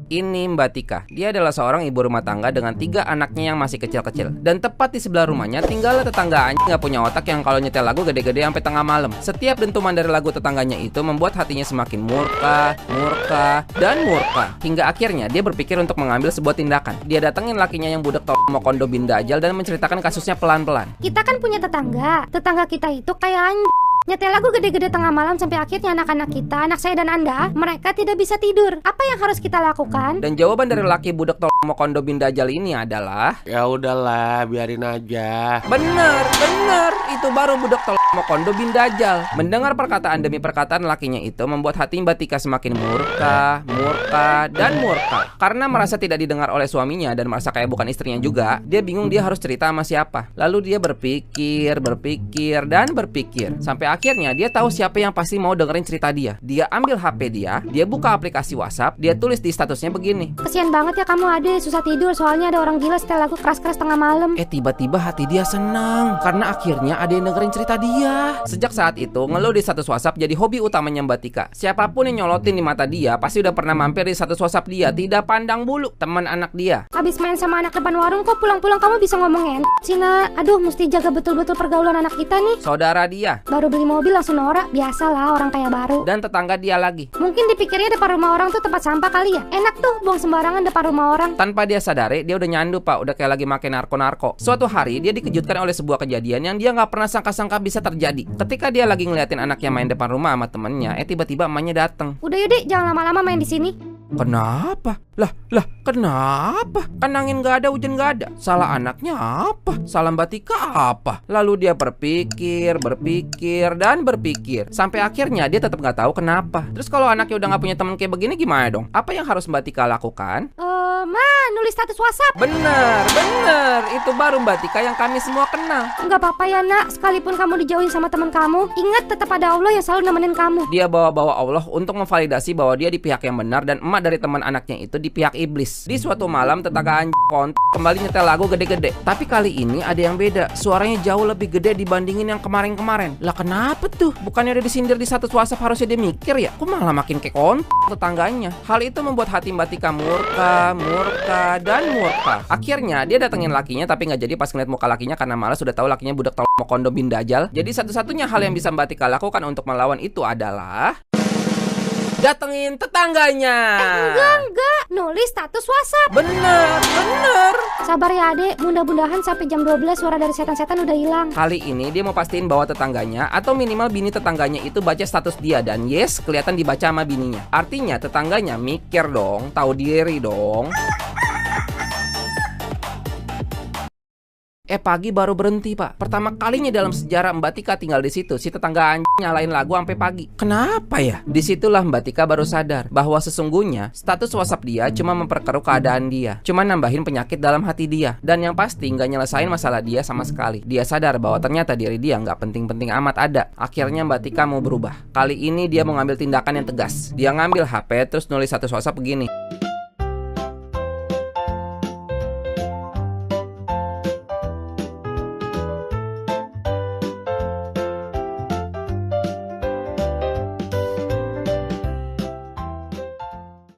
Ini Mbak Tika. Dia adalah seorang ibu rumah tangga dengan 3 anaknya yang masih kecil-kecil. Dan tepat di sebelah rumahnya tinggal tetangga anjing nggak punya otak yang kalau nyetel lagu gede-gede sampai tengah malam. Setiap dentuman dari lagu tetangganya itu membuat hatinya semakin murka, dan murka. Hingga akhirnya dia berpikir untuk mengambil sebuah tindakan. Dia datengin lakinya yang budak mau kondo bin dajal dan menceritakan kasusnya pelan-pelan. Kita kan punya tetangga kita itu kayak anjing. Nyetel lagu gede-gede tengah malam sampai akhirnya anak-anak kita, anak saya dan Anda, mereka tidak bisa tidur. Apa yang harus kita lakukan? Dan jawaban dari laki budak mau kondo bin dajal ini adalah, ya udahlah, biarin aja. Bener, itu baru budak mau kondo bin dajal. Mendengar perkataan demi perkataan lakinya itu membuat hati Mbak Tika semakin murka, dan murka. Karena merasa tidak didengar oleh suaminya dan merasa kayak bukan istrinya juga, dia bingung dia harus cerita sama siapa. Lalu dia berpikir, sampai akhirnya dia tahu siapa yang pasti mau dengerin cerita dia. Dia ambil HP dia buka aplikasi WhatsApp, dia tulis di statusnya begini. Kesian banget ya kamu Ade, susah tidur soalnya ada orang gila setel lagu keras-keras tengah malam. Tiba-tiba hati dia senang karena akhirnya ada yang dengerin cerita dia. Sejak saat itu, ngeluh di status WhatsApp jadi hobi utamanya Mbak Tika. Siapapun yang nyolotin di mata dia pasti udah pernah mampir di status WhatsApp dia, tidak pandang bulu teman anak dia. Habis main sama anak depan warung kok pulang-pulang kamu bisa ngomongin Cina, aduh mesti jaga betul-betul pergaulan anak kita nih. Saudara dia baru beli mobil langsung norak, biasalah orang kaya baru. Dan tetangga dia lagi. Mungkin dipikirnya depan rumah orang tuh tempat sampah kali ya. Enak tuh buang sembarangan depan rumah orang. Tanpa dia sadari, dia udah nyandu pak, udah kayak lagi makan narko. Suatu hari dia dikejutkan oleh sebuah kejadian yang dia nggak pernah sangka-sangka bisa terjadi. Ketika dia lagi ngeliatin anaknya main depan rumah sama temennya, tiba-tiba emaknya datang. Udah yuk Dek, jangan lama-lama main di sini. Kenapa? Lah, kenapa? Kan angin gak ada, hujan gak ada. Salah anaknya apa? Salah Mbak Tika apa? Lalu dia berpikir, sampai akhirnya dia tetap gak tahu kenapa. Terus kalau anaknya udah gak punya teman kayak begini gimana dong? Apa yang harus Mbak Tika lakukan? Nulis status WhatsApp. Bener, itu baru Mbak Tika yang kami semua kenal. Nggak apa-apa ya nak, sekalipun kamu dijauhin sama teman kamu, ingat tetap ada Allah yang selalu nemenin kamu. Dia bawa-bawa Allah untuk memvalidasi bahwa dia di pihak yang benar dan emak dari teman anaknya itu di pihak iblis. Di suatu malam tetangga kembali nyetel lagu gede-gede. Tapi kali ini ada yang beda, suaranya jauh lebih gede dibandingin yang kemarin-kemarin. Lah kenapa tuh? Bukannya udah disindir di status WhatsApp harusnya dia mikir ya? Kok malah makin kayak tetangganya? Hal itu membuat hati Mbak Tika murka. Akhirnya dia datengin lakinya tapi nggak jadi pas ngeliat muka lakinya karena malas sudah tahu lakinya budak mau kondo bin dajal. Jadi satu-satunya hal yang bisa Mbak Tika lakukan untuk melawan itu adalah datengin tetangganya. Enggak, nulis status WhatsApp. Bener. Sabar ya Adek, mudah-mudahan sampai jam 12 suara dari setan-setan udah hilang. Kali ini dia mau pastiin bahwa tetangganya atau minimal bini tetangganya itu baca status dia dan yes, kelihatan dibaca sama bininya. Artinya tetangganya mikir dong, tahu diri dong. Pagi baru berhenti pak. Pertama kalinya dalam sejarah Mbak Tika tinggal di situ. Si tetangga nyalain lagu sampai pagi. Kenapa ya? Disitulah Mbak Tika baru sadar bahwa sesungguhnya status WhatsApp dia cuma memperkeruh keadaan dia, cuma nambahin penyakit dalam hati dia. Dan yang pasti nggak nyelesain masalah dia sama sekali. Dia sadar bahwa ternyata diri dia nggak penting-penting amat ada. Akhirnya Mbak Tika mau berubah. Kali ini dia mau ngambil tindakan yang tegas. Dia ngambil HP terus nulis status WhatsApp begini.